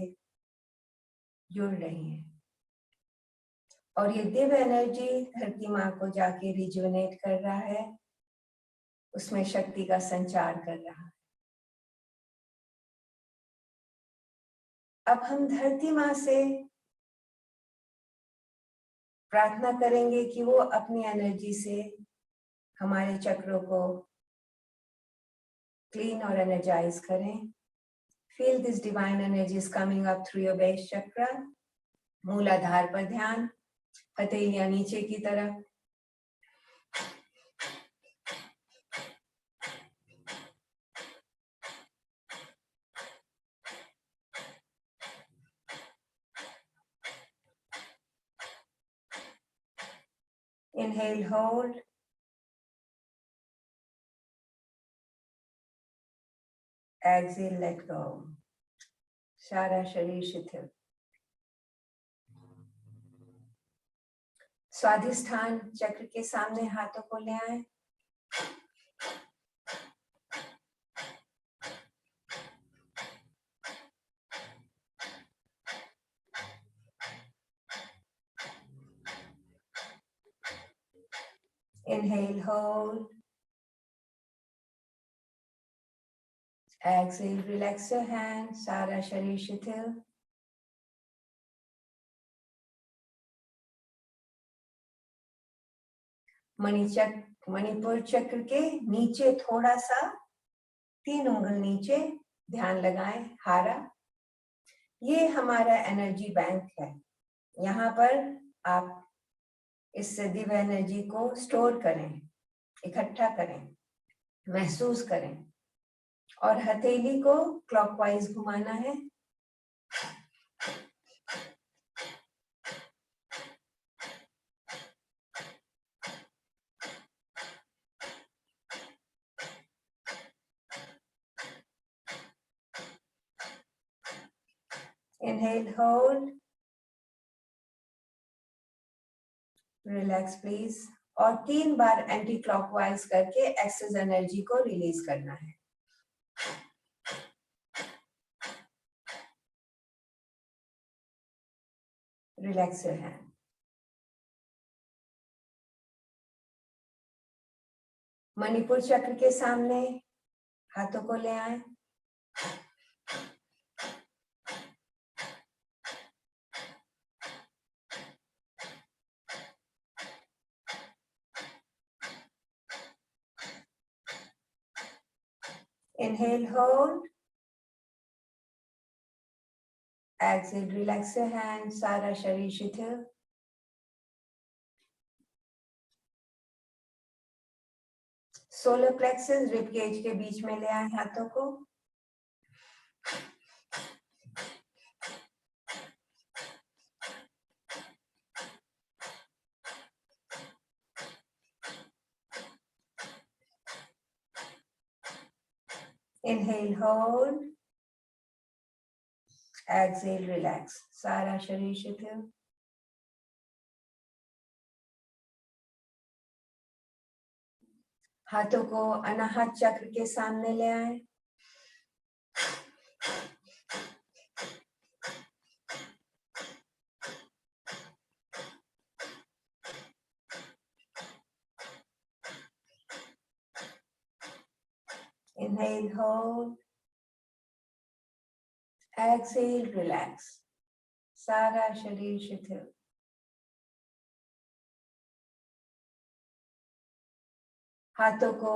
जुड़ रही हैं. और ये दिव्य एनर्जी धरती माँ को जाके रिजुवेनेट कर रहा है, उसमें शक्ति का संचार कर रहा है. अब हम धरती माँ से प्रार्थना करेंगे कि वो अपनी एनर्जी से हमारे चक्रों को क्लीन और एनर्जाइज करें. Feel this divine energy is coming up through your base चक्र. मूलाधार पर ध्यान, हथेलियां नीचे की तरफ. Inhale, hold. Exhale, let go. सारा शरीर शिथिल. स्वाधिष्ठान चक्र के सामने हाथों को ले आए. Inhale, hold. Exhale, relax your hands. सारा शरीर शिथिल. मणिपुर चक्र के नीचे थोड़ा सा 3 उंगल नीचे ध्यान लगाएं. हारा, ये हमारा एनर्जी बैंक है. यहाँ पर आप इस दिव्य एनर्जी को स्टोर करें, इकट्ठा करें, महसूस करें. और हथेली को क्लॉकवाइज घुमाना है. Inhale, hold. Relax please. और 3 बार एंटी क्लॉकवाइज करके एक्सेस एनर्जी को रिलीज करना है. Relax your hand. मणिपुर चक्र के सामने हाथों को ले आए. Inhale, hold. Exhale, relax your hands. सारा शरीर शिथिल. सोलर प्लेक्सस रिब केज के बीच में ले आए हाथों को. Inhale, hold. Exhale, relax. सारा शरीर शिथिल. हाथों को अनाहत चक्र के सामने ले आए. Inhale, hold. Exhale, relax. सारा शरीर शिथिल. हाथों को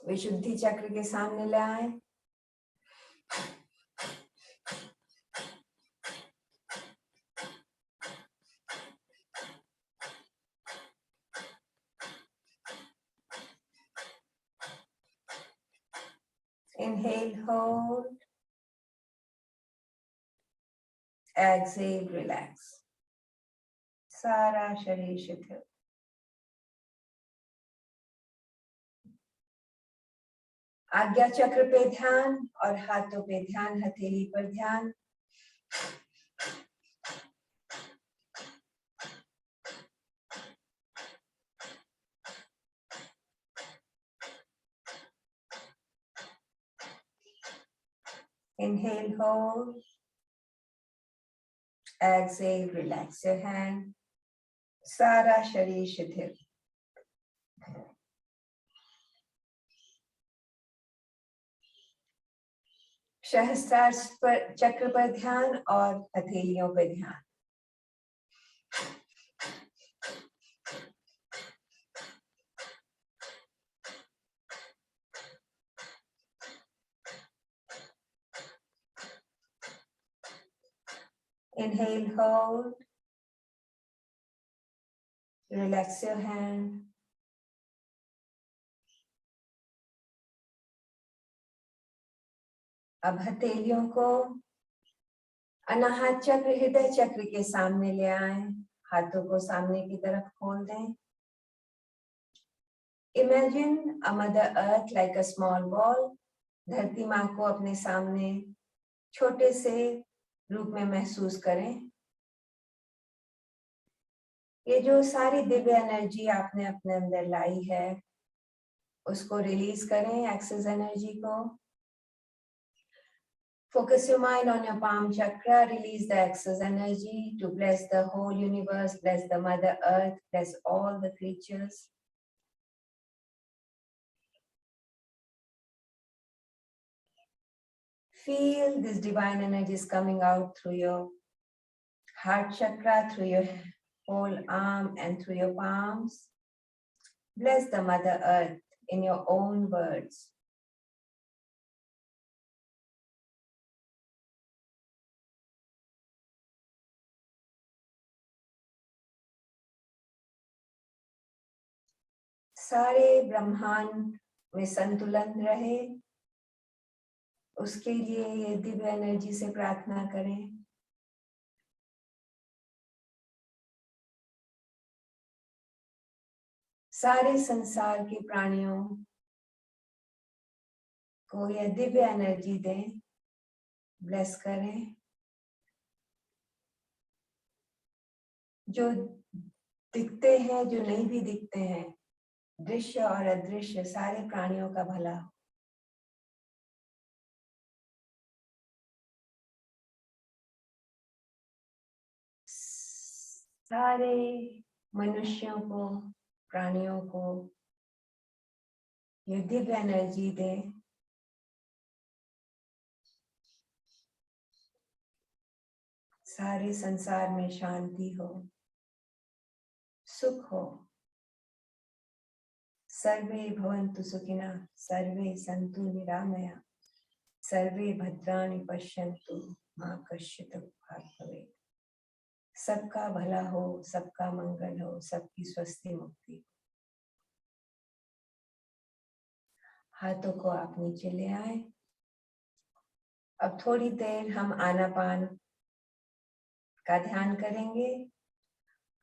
विशुद्धि चक्र के सामने ले आए. Inhale, hold. Exhale, relax. सारा शरीर शिथिल. आज्ञा चक्र पे ध्यान और हाथों पे ध्यान, हथेली पर ध्यान. Inhale, hold. Exhale, relax your hand. सारा शरीर शिथिल. सहस्त्रार चक्र पर ध्यान और हथेलियों पर ध्यान. Inhale, hold. Relax your hand. अब हथेलियों को अनाहत चक्र, हृदय चक्र के सामने ले आए. हाथों को सामने की तरफ खोल दें. Imagine a mother earth like a small ball. धरती माँ को अपने सामने छोटे से रूप में महसूस करें. ये जो सारी दिव्य एनर्जी आपने अपने अंदर लाई है, उसको रिलीज करें. एक्सेस एनर्जी को. Focus your mind on your palm chakra. Release the excess energy to bless the whole universe, bless the Mother Earth, bless all the creatures. Feel this divine energy is coming out through your heart chakra, through your whole arm and through your palms. Bless the Mother Earth in your own words. सारे ब्रह्मांड में संतुलन रहे, उसके लिए ये दिव्य एनर्जी से प्रार्थना करें. सारे संसार के प्राणियों को यह दिव्य एनर्जी दें. ब्लेस करें. जो दिखते हैं, जो नहीं भी दिखते हैं, दृश्य और अदृश्य सारे प्राणियों का भला हो. सारे मनुष्यों को, प्राणियों को ये दिव्य एनर्जी दें. सारे संसार में शांति हो, सुख हो. सर्वे भवन्तु सुखिनः, सर्वे सन्तु निरामया, सर्वे भद्राणि पश्यन्तु मा कश्चित् दुःखात् भवेत्. सबका भला हो, सबका मंगल हो, सबकी स्वस्थि मुक्ति. हाथों को आप नीचे ले आए. अब थोड़ी देर हम आनापान का ध्यान करेंगे.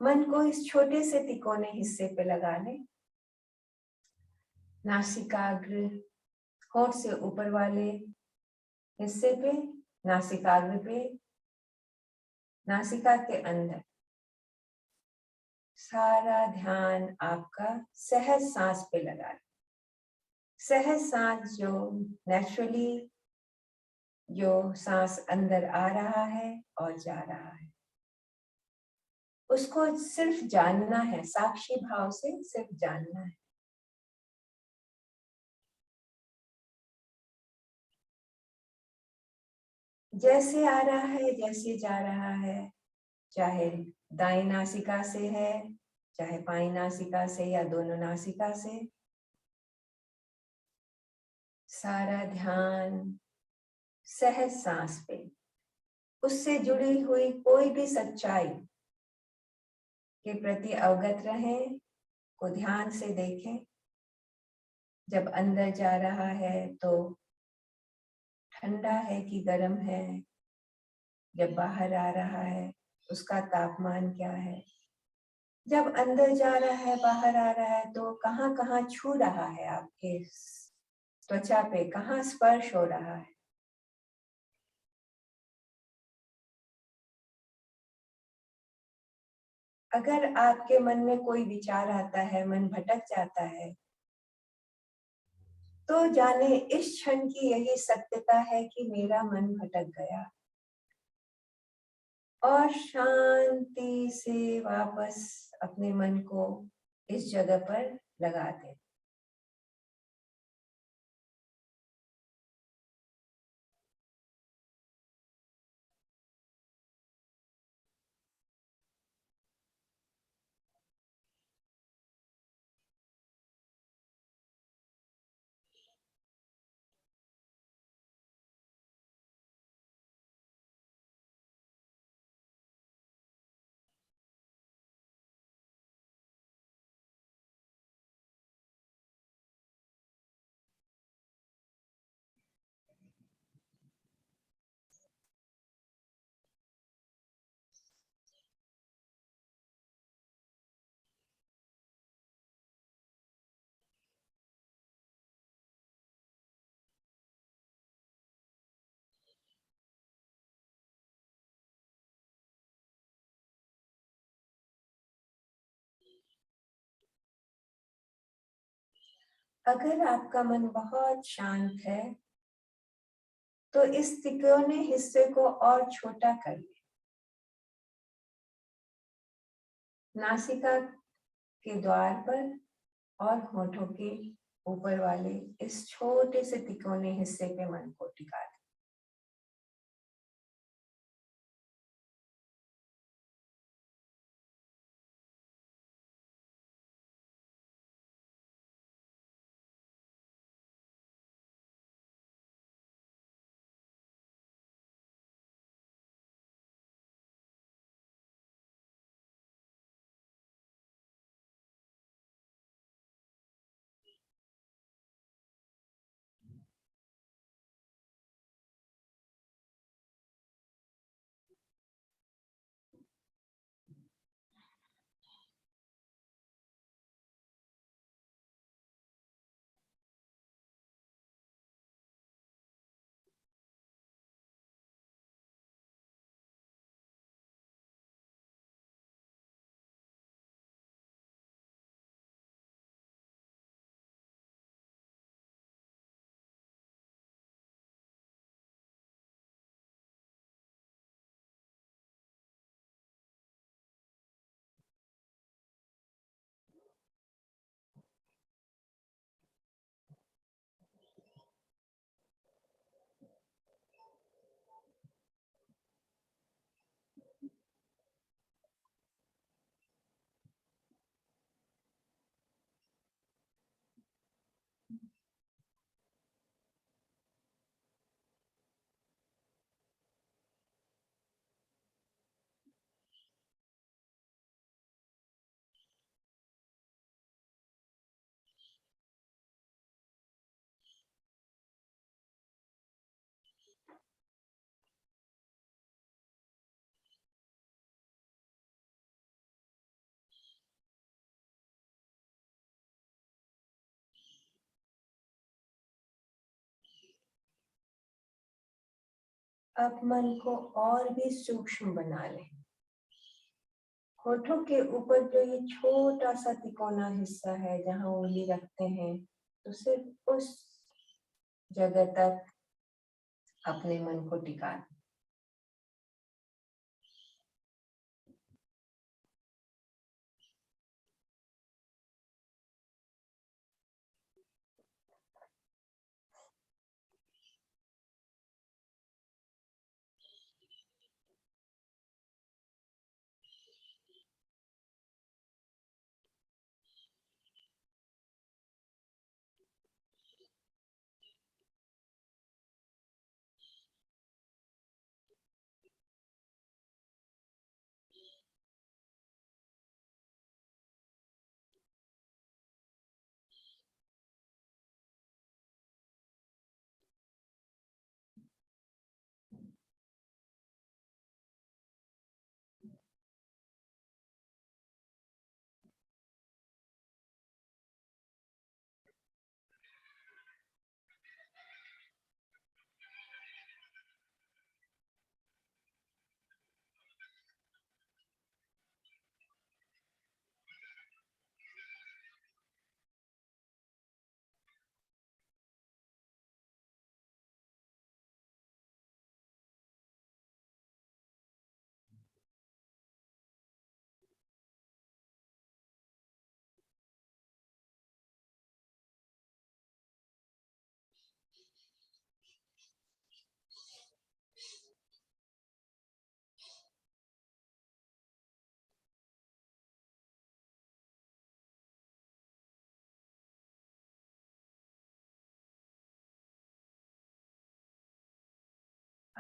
मन को इस छोटे से तिकोने हिस्से पे लगा लें. नासिकाग्र, होंठ से ऊपर वाले हिस्से पे, नासिकाग्र पे, नासिका के अंदर. सारा ध्यान आपका सहज सांस पे लगा लें. सहज सांस जो नेचुरली जो सांस अंदर आ रहा है और जा रहा है, उसको सिर्फ जानना है. साक्षी भाव से सिर्फ जानना है. जैसे आ रहा है, जैसे जा रहा है, चाहे दाएं नासिका से है, चाहे बाएं नासिका से या दोनों नासिका से, सारा ध्यान सहज सांस पे, उससे जुड़ी हुई कोई भी सच्चाई के प्रति अवगत रहें, को ध्यान से देखें। जब अंदर जा रहा है तो ठंडा है कि गर्म है, जब बाहर आ रहा है उसका तापमान क्या है, जब अंदर जा रहा है बाहर आ रहा है तो कहाँ कहाँ छू रहा है, आपके त्वचा पे कहाँ स्पर्श हो रहा है। अगर आपके मन में कोई विचार आता है, मन भटक जाता है, तो जाने इस क्षण की यही सत्यता है कि मेरा मन भटक गया, और शांति से वापस अपने मन को इस जगह पर लगा दे। अगर आपका मन बहुत शांत है तो इस तिकोने हिस्से को और छोटा कर ले। नासिका के द्वार पर और होठों के ऊपर वाले इस छोटे से तिकोने हिस्से पे मन को टिका दे। अब मन को और भी सूक्ष्म बना लें। होठों के ऊपर जो ये छोटा सा तिकोना हिस्सा है जहां उंगली रखते हैं, तो सिर्फ उस जगह तक अपने मन को टिका दें।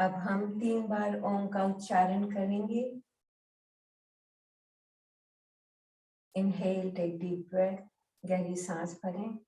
अब हम 3 बार ओम का उच्चारण करेंगे। इनहेल, टेक डीप ब्रेथ, गहरी सांस भरें।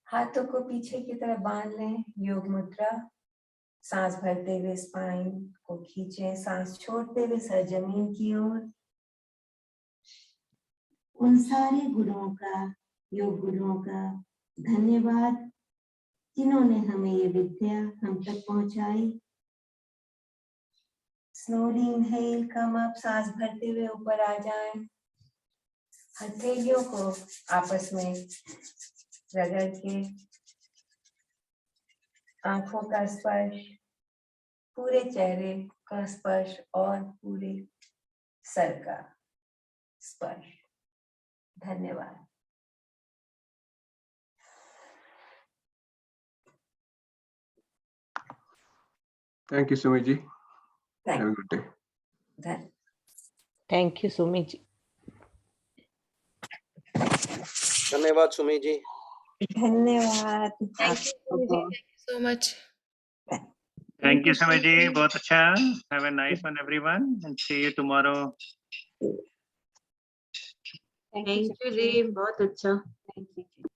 हाथों को पीछे की तरफ बांध लें, योग मुद्रा। सांस भरते हुए स्पाइन को खींचें, सांस छोड़ते हुए सर जमीन की ओर। उन सारे गुरुओं का, योग गुरुओं का धन्यवाद जिन्होंने हमें ये विद्या हम तक पहुंचाई। स्लोली इनहेल, कम अप, सांस भरते हुए ऊपर आ जाएं। हथेलियों को आपस में रगड़ के आंखों का स्पर्श, पूरे चेहरे का स्पर्श और पूरे सर का स्पर्श। धन्यवाद। Thank you, Sumi ji. Have a good day. Thank you, Sumi ji. धन्यवाद सुमी जी। धन्यवाद। Thank you so much. Thank you, Sumi ji. बहुत अच्छा. Have a nice one, everyone, and see you tomorrow. Thank you जी, बहुत अच्छा. Thank you.